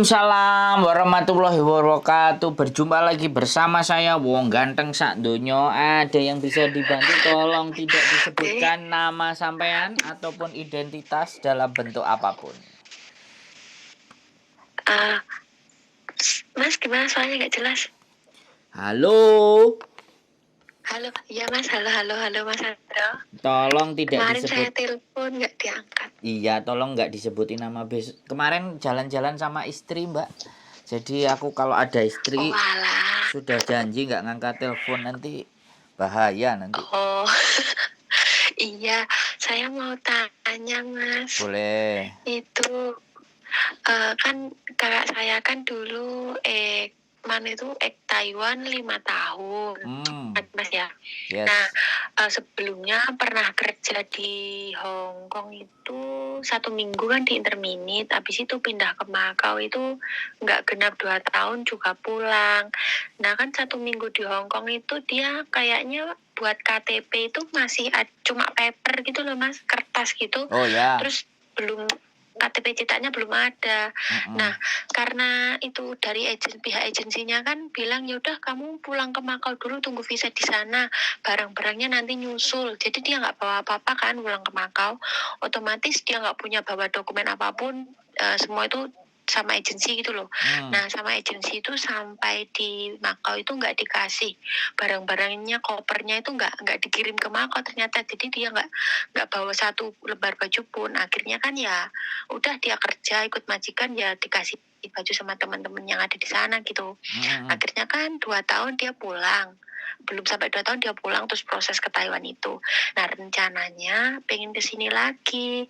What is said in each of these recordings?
Waalaikumsalam warahmatullahi wabarakatuh. Berjumpa lagi bersama saya Wong Ganteng sak donya. Ada yang bisa dibantu tolong tidak disebutkan nama sampean ataupun identitas dalam bentuk apapun. Mas gimana soalnya nggak jelas. Halo. Halo, iya Mas, halo Mas Andro. Tolong tidak Kemarin disebut. saya telepon nggak diangkat. Iya, tolong nggak disebutin nama kemarin jalan-jalan sama istri, Mbak. Jadi aku kalau ada istri sudah janji nggak ngangkat telepon, nanti bahaya nanti. Oh, iya, saya mau tanya Mas. Boleh. Itu kan kakak saya kan dulu Taiwan 5 tahun, Mas ya. Yes. Nah, sebelumnya pernah kerja di Hong Kong itu 1 minggu kan di Interminit, habis itu pindah ke Makau itu nggak genap 2 tahun juga pulang. Nah kan 1 minggu di Hong Kong itu dia kayaknya buat KTP itu masih cuma paper gitu loh Mas, kertas gitu. Oh ya. Terus belum KTP cetaknya belum ada. Nah, karena itu dari pihak agensinya kan bilang ya udah kamu pulang ke Makau dulu, tunggu visa di sana, barang-barangnya nanti nyusul. Jadi dia nggak bawa apa-apa kan pulang ke Makau, otomatis dia nggak punya bawa dokumen apapun, semua itu sama agensi gitu loh. Nah sama agensi itu sampai di Makau itu nggak dikasih barang-barangnya, kopernya itu nggak dikirim ke Makau ternyata. Jadi dia nggak bawa 1 lembar baju pun. Akhirnya kan ya udah dia kerja ikut majikan, ya dikasih baju sama teman-teman yang ada di sana gitu. Akhirnya kan 2 tahun dia pulang, belum sampai 2 tahun dia pulang, terus proses ke Taiwan itu. Nah rencananya pengen kesini lagi.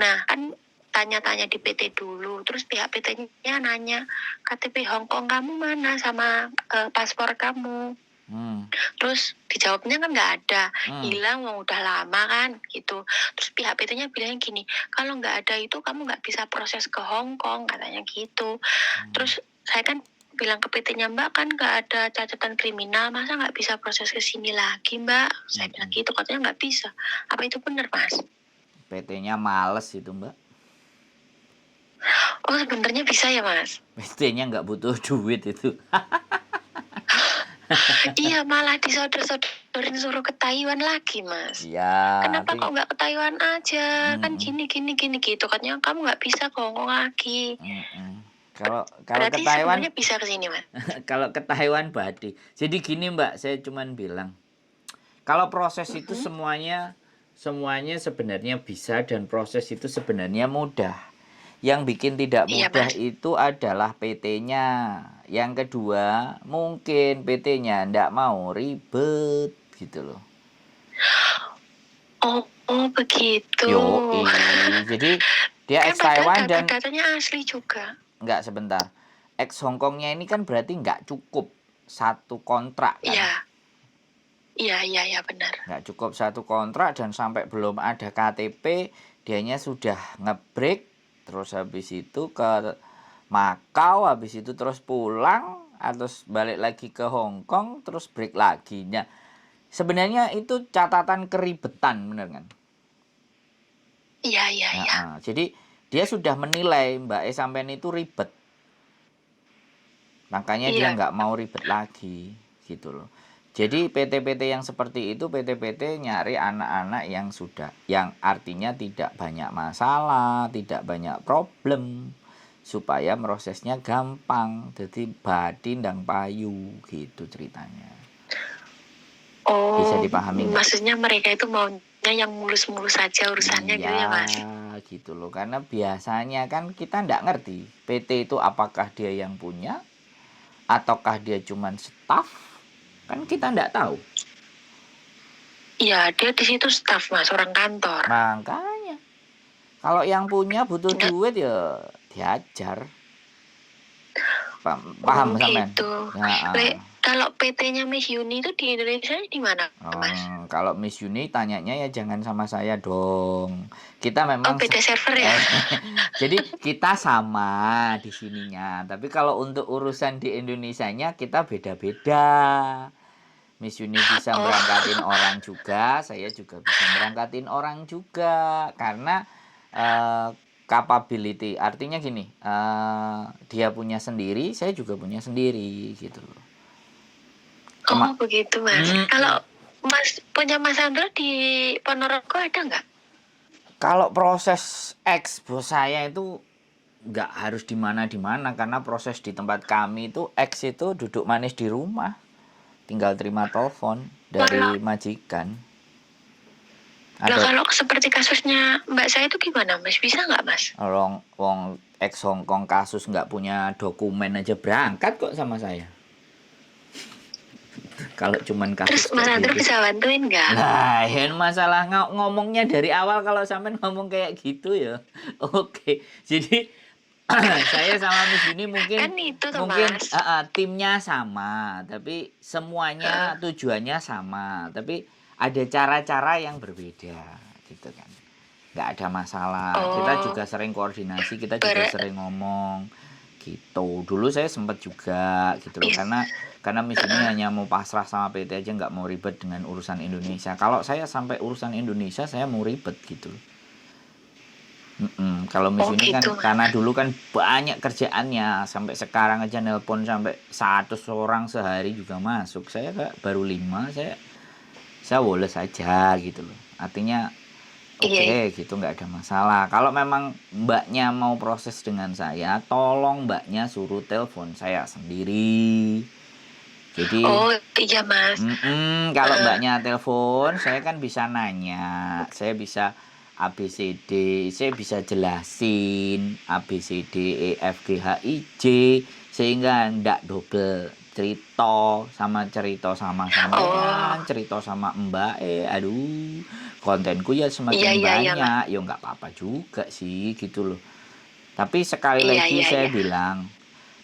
Nah kan tanya-tanya di PT dulu, terus pihak PT-nya nanya KTP Hong Kong kamu mana sama paspor kamu. Terus dijawabnya kan nggak ada, hilang, mau udah lama kan gitu. Terus pihak PT-nya bilang gini, kalau nggak ada itu kamu nggak bisa proses ke Hong Kong, katanya gitu. Terus saya kan bilang ke PT-nya, Mbak kan nggak ada catatan kriminal, masa nggak bisa proses ke sini lagi Mbak? Saya bilang gitu, katanya nggak bisa. Apa itu benar Mas? PT-nya males itu Mbak. Oh sebenarnya bisa ya Mas? PT-nya nggak butuh duit itu. Iya, malah disodor-sodorin suruh ke Taiwan lagi Mas. Iya. Kenapa kok nggak ke Taiwan aja? Kan gini gitu. Katanya kamu nggak bisa ke Hong Kong lagi. Kalau berarti ke Taiwan sebenarnya bisa ke sini Mas. Kalau ke Taiwan Badi. Jadi gini Mbak, saya cuman bilang kalau proses itu semuanya sebenarnya bisa, dan proses itu sebenarnya mudah. Yang bikin tidak mudah itu adalah PT-nya. Yang kedua, mungkin PT-nya ndak mau ribet gitu loh. Oh begitu. Jadi dia ex Taiwan dan datanya asli juga. Enggak, sebentar. Ex Hongkongnya ini kan berarti nggak cukup 1 kontrak kan? Iya benar. Nggak cukup 1 kontrak, dan sampai belum ada KTP dianya sudah ngebreak. Terus habis itu ke Makau, habis itu terus pulang, terus balik lagi ke Hong Kong, terus break lagi. Nah, sebenarnya itu catatan keribetan, bener kan? Iya. Jadi dia sudah menilai Mbak sampean itu ribet, makanya dia nggak mau ribet lagi gitu loh. Jadi PT-PT yang seperti itu, PT-PT nyari anak-anak yang artinya tidak banyak masalah, tidak banyak problem, supaya prosesnya gampang. Jadi badi ndang payu gitu ceritanya. Oh, bisa dipahami nggak? Maksudnya mereka itu maunya yang mulus-mulus saja urusannya gitu ya Mas? Gitu loh. Karena biasanya kan kita nggak ngerti PT itu apakah dia yang punya ataukah dia cuman staff. Kan kita nggak tahu. Iya, dia di situ staff Mas, orang kantor. Makanya kalau yang punya butuh duit ya diajar. Paham sampean? Gitu. Kalau PT-nya Miss Yuni itu di Indonesia di mana, Mas? Kalau Miss Yuni tanyanya ya jangan sama saya dong. Kita memang beda server ya. Jadi kita sama di sininya, tapi kalau untuk urusan di Indonesianya kita beda-beda. Miss Yuni bisa berangkatin orang juga, saya juga bisa berangkatin orang juga, karena capability. Artinya gini, dia punya sendiri, saya juga punya sendiri gitu loh. Oh begitu Mas. Mm-mm. Kalau Mas punya Mas Andro di Ponorogo ada nggak? Kalau proses X bos saya itu nggak harus di mana karena proses di tempat kami itu X itu duduk manis di rumah, tinggal terima telepon dari majikan. Nah kalau seperti kasusnya Mbak saya itu gimana Mas? Bisa nggak Mas? Wong ex Hongkong kasus nggak punya dokumen aja berangkat kok sama saya. Kalau cuman kasus terus Mas Andro gitu. bisa bantuin nggak? Nah, ya masalah ngomongnya dari awal kalau sampean ngomong kayak gitu ya. Oke. Jadi saya sama Miss Yuni mungkin Kan itu tuh, Mas. timnya sama, tapi semuanya tujuannya sama, tapi ada cara-cara yang berbeda gitu kan. Nggak ada masalah. Kita juga sering koordinasi, kita juga sering ngomong gitu. Dulu saya sempat juga gitu loh, karena Miss Yuni hanya mau pasrah sama PT aja, nggak mau ribet dengan urusan Indonesia. Kalau saya sampai urusan Indonesia saya mau ribet gitu loh. Kalau Miss Yuni gitu, kan karena dulu kan banyak kerjaannya, sampai sekarang aja nelpon sampai 100 orang sehari juga masuk. Saya baru 5, saya woles aja gitu loh. Artinya oke, gitu nggak ada masalah. Kalau memang mbaknya mau proses dengan saya, tolong mbaknya suruh telepon saya sendiri. Jadi iya Mas. Kalau mbaknya telepon, saya kan bisa nanya, saya bisa ABCD, saya bisa jelasin ABCD E F G H I J, sehingga ndak double cerita sama sampean, cerita sama Mbak aduh, kontenku ya semakin banyak, ya nggak apa-apa juga sih gitu loh. Tapi sekali lagi saya bilang,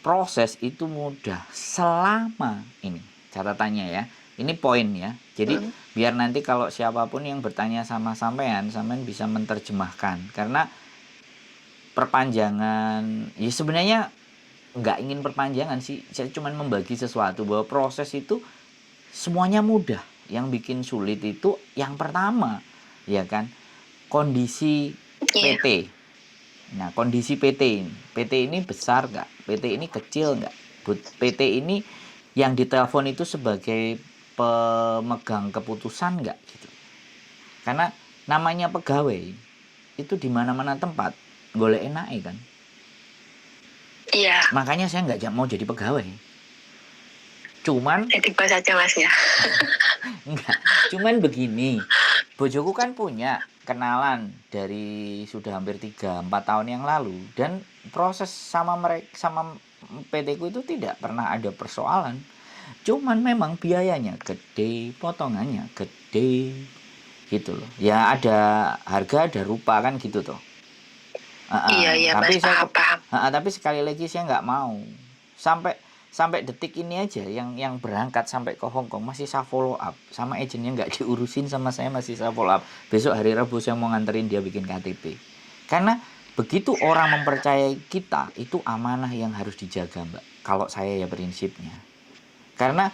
proses itu mudah selama ini catatannya ya. Ini poin ya. Jadi biar nanti kalau siapapun yang bertanya sama sampean bisa menerjemahkan. Karena perpanjangan, ya sebenarnya nggak ingin perpanjangan sih. Saya cuma membagi sesuatu bahwa proses itu semuanya mudah. Yang bikin sulit itu yang pertama, ya kan, kondisi PT. Nah, kondisi PT ini besar nggak? PT ini kecil nggak? PT ini yang ditelepon itu sebagai pemegang keputusan nggak gitu? Karena namanya pegawai itu di mana-mana tempat golek enak kan? Iya. Makanya saya nggak mau jadi pegawai. Cuman tiba saja Mas ya. Enggak, cuman begini. Bojoku kan punya kenalan dari sudah hampir 3-4 tahun yang lalu, dan proses sama mereka sama PT ku itu tidak pernah ada persoalan. Cuman memang biayanya gede, potongannya gede gitu loh. Ya ada harga ada rupa kan gitu toh. Iya tapi Mas, paham. Tapi sekali lagi saya nggak mau sampai detik ini aja yang berangkat sampai ke Hong Kong masih saya follow up sama agennya, nggak diurusin sama saya, masih saya follow up. Besok hari Rabu saya mau nganterin dia bikin KTP. Karena begitu orang mempercayai kita, itu amanah yang harus dijaga Mbak. Kalau saya ya prinsipnya. Karena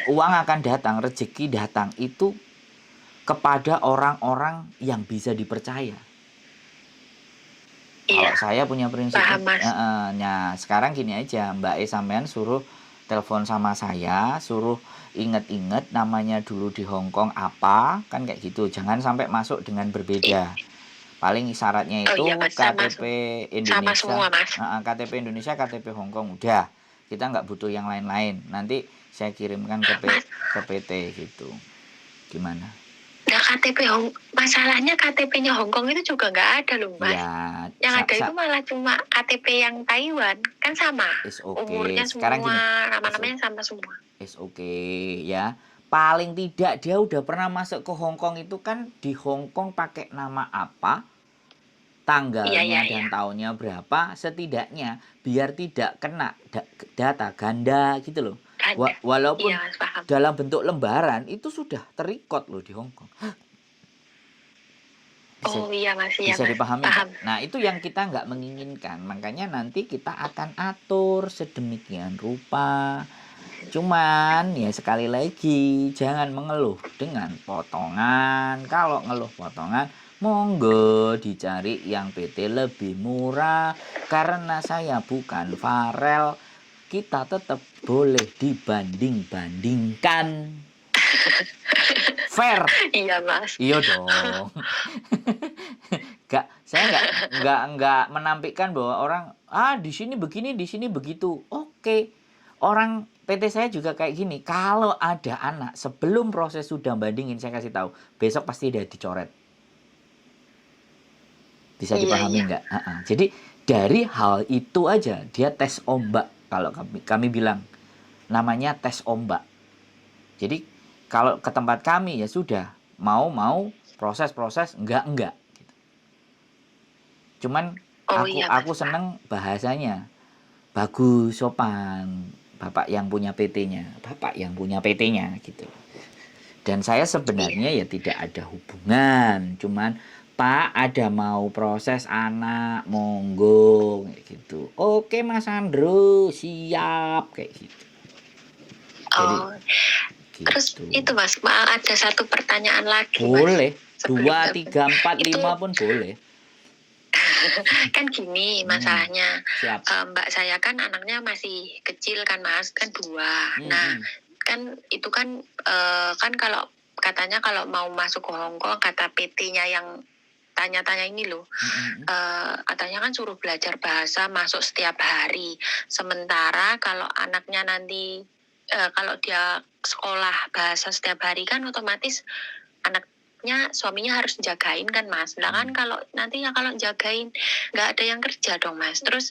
uang akan datang, rezeki datang itu kepada orang-orang yang bisa dipercaya. Kalau saya punya prinsip, nah sekarang gini aja, Mbak sampean suruh telepon sama saya, suruh inget-inget namanya dulu di Hong Kong apa, kan kayak gitu. Jangan sampai masuk dengan berbeda. Paling syaratnya itu KTP Indonesia, KTP Indonesia, KTP Hong Kong, udah. Kita nggak butuh yang lain-lain. Nanti saya kirimkan ke PT gitu. Gimana? Nah masalahnya KTP-nya Hongkong itu juga nggak ada loh Mas. Ya, yang ada itu malah cuma KTP yang Taiwan, kan sama. Umurnya semua, nama-namanya sama semua. Ya. Paling tidak dia udah pernah masuk ke Hongkong itu kan di Hongkong pakai nama apa, tanggalnya dan tahunnya berapa, setidaknya biar tidak kena data ganda gitu loh. Walaupun dalam bentuk lembaran itu sudah terikot loh di Hong Kong. Bisa dipahami. Nah itu yang kita nggak menginginkan. Makanya nanti kita akan atur sedemikian rupa. Cuman ya sekali lagi jangan mengeluh dengan potongan. Kalau ngeluh potongan Monggo dicari yang PT lebih murah. Karena saya bukan Farel, kita tetap boleh dibanding-bandingkan. Fair. Iya Mas. Iya dong. Saya nggak menampilkan bahwa orang di sini begini, di sini begitu. Oke. Orang PT saya juga kayak gini. Kalau ada anak sebelum proses sudah bandingin, saya kasih tahu, besok pasti dia dicoret. Bisa dipahami nggak? Jadi dari hal itu aja dia tes ombak. Kalau kami bilang namanya tes ombak. Jadi kalau ke tempat kami ya sudah mau proses enggak. Gitu. Cuman aku seneng bahasanya bagus, sopan. Bapak yang punya PT-nya gitu. Dan saya sebenarnya ya tidak ada hubungan, cuman Pak ada mau proses anak, monggo kayak gitu. Oke Mas Andro, siap kayak gitu. Jadi, terus itu Mas, ada satu pertanyaan lagi. Boleh, Mas, 2, 3, 4, 5 pun boleh. Kan gini masalahnya, Mbak saya kan anaknya masih kecil kan Mas, kan 2. Nah kan itu kan kan kalau katanya kalau mau masuk ke Hongkong, kata PT-nya yang tanya-tanya ini loh, katanya kan suruh belajar bahasa masuk setiap hari. Sementara kalau anaknya nanti kalau dia sekolah bahasa setiap hari kan otomatis suaminya harus jagain kan Mas. Nah kan kalau nantinya kalau jagain nggak ada yang kerja dong Mas. Terus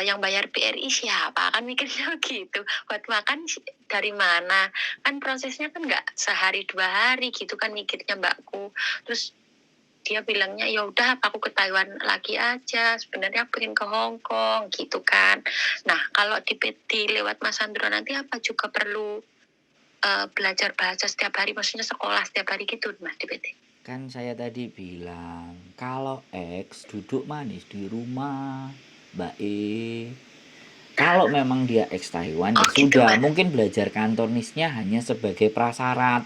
yang bayar BRI siapa? Kan mikirnya gitu. Buat makan dari mana? Kan prosesnya kan nggak sehari 2 hari gitu kan mikirnya mbakku. Terus dia bilangnya ya udah aku ke Taiwan lagi aja. Sebenarnya pengen ke Hong Kong gitu kan. Nah kalau di lewat Mas Andro nanti apa juga perlu belajar bahasa setiap hari, maksudnya sekolah setiap hari gitu Mas di PT? Kan saya tadi bilang kalau X duduk manis di rumah Mbak E. Kalau memang dia ex Taiwan ya sudah, mungkin belajar Kantonisnya hanya sebagai prasyarat.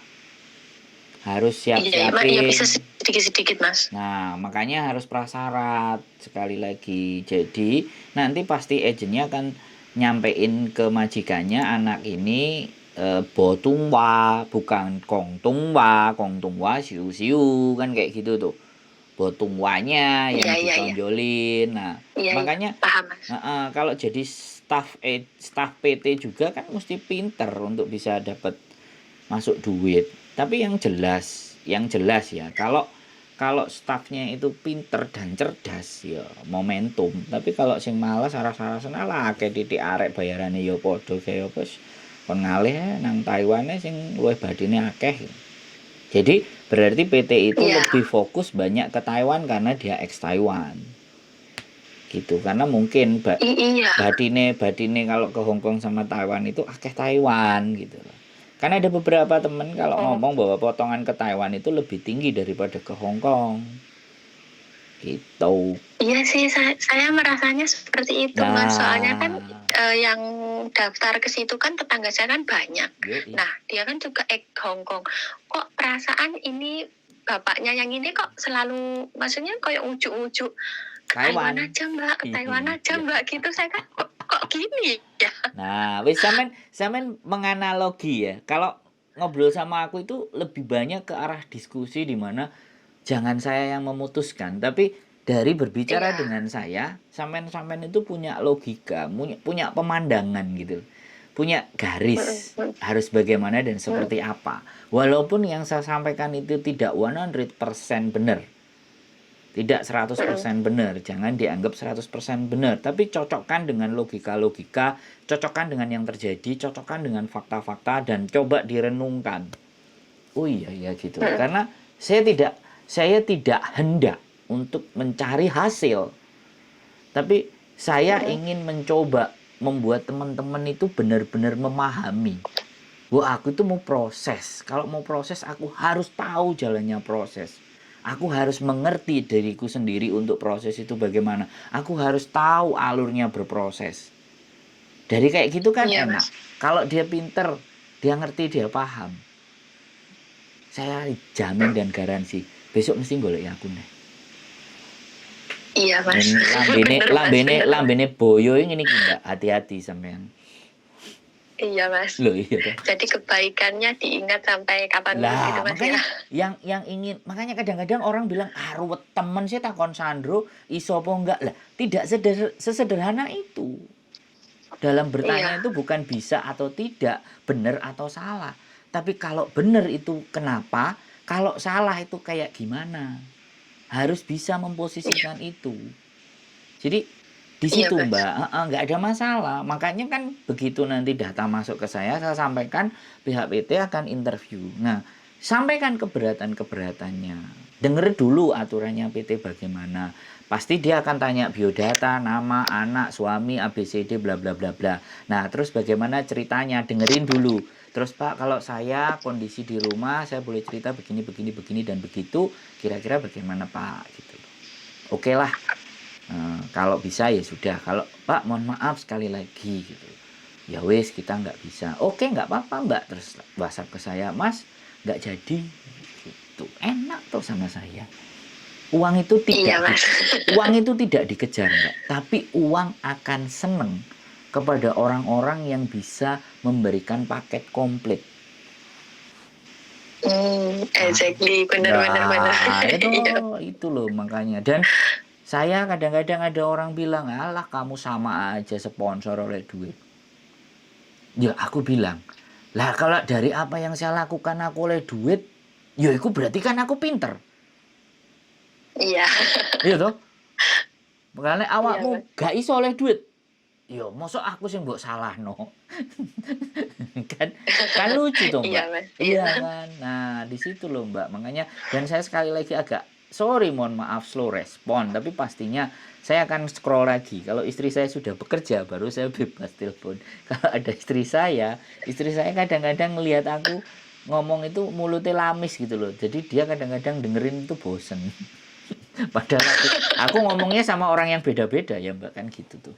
Harus siap-siapin. Iya, bisa sedikit-sedikit Mas. Nah makanya harus prasyarat sekali lagi. Jadi nanti pasti agennya akan nyampein ke majikannya anak ini Bo Tung Wa, bukan Kong Tung Wa siu kan kayak gitu tuh. Bo Tung Wa-nya yang ditonjolin. Nah, makanya paham, Mas. Kalau jadi staff PT juga kan mesti pinter untuk bisa dapat masuk duit. Tapi yang jelas ya, kalau staffnya itu pinter dan cerdas ya momentum. Tapi kalau sing malas aras-arasan ala akeh titik arek bayarane ya padha kaya wis kon ngalih nang Taiwan sing luwih badine akeh. Jadi berarti PT itu lebih fokus banyak ke Taiwan karena dia ex Taiwan. Gitu. Karena mungkin badine kalau ke Hong Kong sama Taiwan itu akeh Taiwan gitu loh. Karena ada beberapa teman kalau ngomong bahwa potongan ke Taiwan itu lebih tinggi daripada ke Hong Kong. Gitu. Iya sih, saya merasanya seperti itu Mas. Soalnya kan yang daftar ke situ kan tetangga saya kan banyak. Nah, dia kan juga Hong Kong. Kok perasaan ini bapaknya yang ini kok selalu, maksudnya kayak ujuk-ujuk Taiwan aja Mbak, Taiwan aja Mbak gitu. Saya kan kok gini ya. Nah, wis sampean menganalogi ya. Kalau ngobrol sama aku itu lebih banyak ke arah diskusi di mana jangan saya yang memutuskan, tapi dari berbicara dengan saya, sampean itu punya logika, punya pemandangan gitu. Punya garis harus bagaimana dan seperti apa. Walaupun yang saya sampaikan itu tidak 100% benar. Tidak 100% benar, jangan dianggap 100% benar, tapi cocokkan dengan logika-logika, cocokkan dengan yang terjadi, cocokkan dengan fakta-fakta dan coba direnungkan. Oh iya gitu. Karena saya tidak hendak untuk mencari hasil. Tapi saya ingin mencoba membuat teman-teman itu benar-benar memahami. Wah, aku itu mau proses. Kalau mau proses aku harus tahu jalannya proses. Aku harus mengerti diriku sendiri untuk proses itu bagaimana. Aku harus tahu alurnya berproses. Dari kayak gitu kan enak. Kalau dia pinter, dia ngerti, dia paham. Saya jamin dan garansi besok mesti golek aku nih. Iya Mas. Ini lambene Bener Mas, lambene bener Mas. lambene boyo ini ki Mbak, hati-hati sampean. Iya Mas. Loh iya toh. Jadi kebaikannya diingat sampai kapanpun gitu Lah, Mas ya. makanya yang ingin makanya kadang-kadang orang bilang, "Ah, ruwet temen sih takon Sandro, iso apa enggak?" Lah, tidak sesederhana itu. Dalam bertanya Iya, itu bukan bisa atau tidak, benar atau salah. Tapi kalau benar itu kenapa, kalau salah itu kayak gimana. Harus bisa iya, memposisikan itu. Jadi di iya situ Mas. Mbak, heeh, nggak ada masalah. Makanya kan begitu nanti data masuk ke saya sampaikan pihak PT akan interview. Nah, sampaikan keberatan-keberatannya. Dengar dulu aturannya PT bagaimana. Pasti dia akan tanya biodata, nama, anak, suami, ABCD, bla bla bla bla. Nah, terus bagaimana ceritanya? Dengerin dulu. Terus Pak, kalau saya kondisi di rumah, saya boleh cerita begini, begini, begini, dan begitu. Kira-kira bagaimana Pak? Gitu. Oke lah. Kalau bisa ya sudah, kalau Pak mohon maaf sekali lagi gitu, ya wes kita nggak bisa, oke nggak apa-apa Mbak, terus WhatsApp ke saya, Mas nggak jadi gitu, enak tuh sama saya. Uang itu Iya tidak Mas. uang itu tidak dikejar Mbak, tapi uang akan seneng kepada orang-orang yang bisa memberikan paket komplit. Ah, Exactly. Bener, bener, bener. nah Iya. itu loh makanya. Dan saya kadang-kadang ada orang bilang, alah kamu sama aja sponsor oleh duit. Ya aku bilang, lah kalau dari apa yang saya lakukan aku oleh duit, ya itu berarti kan aku pinter. Iya. Iya toh? Makanya Iya Mas. awakmu gak iso oleh duit. Ya mosok aku sih mbok salah no. kan kan lucu toh Iya Mbak. Mas. Iya Iya. kan. Nah, di situ loh Mbak. Makanya dan saya sekali lagi agak sorry mohon maaf slow respon, tapi pastinya saya akan scroll lagi. Kalau istri saya sudah bekerja baru saya bebas telepon. Kalau ada istri saya kadang-kadang ngelihat aku ngomong itu mulutnya lamis gitu loh. Jadi dia kadang-kadang dengerin itu bosen. Padahal aku ngomongnya sama orang yang beda-beda ya Mbak kan gitu tuh.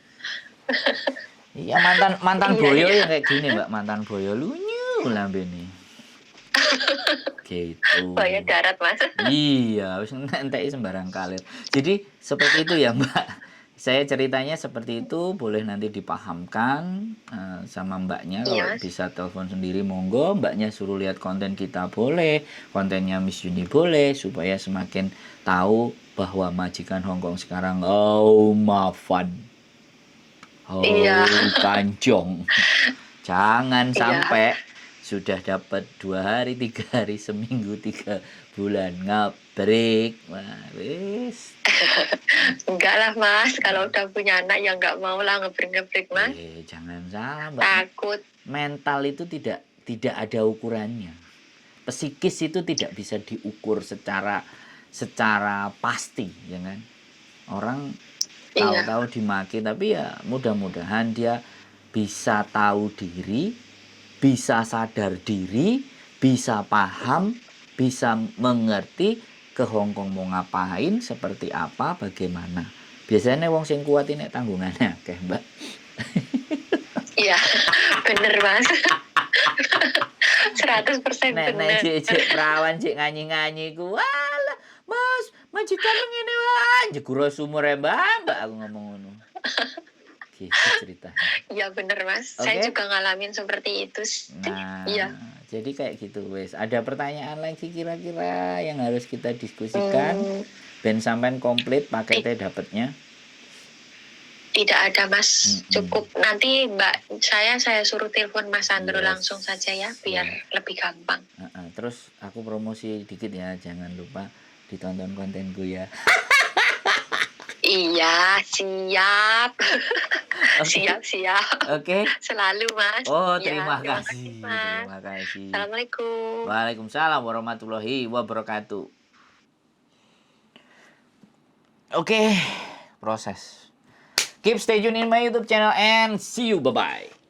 Iya mantan mantan Iya, boyo iya. yang kayak gini Mbak, mantan boyo lunyu lambene. Gitu. Bahaya darat Mas. Iya, wis ngenteki sembarang kalir. Jadi seperti itu ya Mbak. Saya ceritanya seperti itu, boleh nanti dipahamkan sama Mbaknya. Iya Kalau Mas. bisa telepon sendiri monggo, Mbaknya suruh lihat konten kita boleh, kontennya Miss Yuni boleh, supaya semakin tahu bahwa majikan Hongkong sekarang oh mafan. Iya. Oh, kanjong. Jangan Iya. sampai sudah dapat 2 hari, 3 hari, seminggu, 3 bulan ngabrik. Wah, wis. Enggak lah Mas. Kalau udah punya anak ya nggak mau lah ngebrik-ngebrik Mas. Jangan salah, Mbak. Takut. Mental itu tidak ada ukurannya. Psikis itu tidak bisa diukur secara pasti, ya kan? Orang Iya. tahu-tahu dimaki, tapi ya mudah-mudahan dia bisa tahu diri, bisa sadar diri, bisa paham, bisa mengerti ke Hongkong mau ngapain, seperti apa, bagaimana. Biasanya wong sing kuat ini tanggungannya akeh, Mbak. Iya. Bener Mas. 100% Nek bener. cek perawan cek nganyi-nganyi ku, walah, Mas, majikan ngene wae, jeguro sumur Mbak, aku ngomong ngono. Gitu ceritanya. Iya bener Mas. Oke. Saya juga ngalamin seperti itu. Nah, Iya. jadi kayak gitu wes. Ada pertanyaan lagi kira-kira yang harus kita diskusikan? Ben sampean komplit paketnya dapatnya. Tidak ada Mas. Mm-mm. Cukup nanti saya suruh telepon Mas Sandro Yes. langsung saja ya biar lebih gampang. Terus aku promosi dikit ya, jangan lupa ditonton kontenku ya. Iya, siap. Siap. Oke. Selalu Mas. Oh, Ya, terima kasih. Mas. Terima kasih. Assalamualaikum. Waalaikumsalam warahmatullahi wabarakatuh. Oke, proses. Keep stay tune in my YouTube channel and see you. Bye-bye.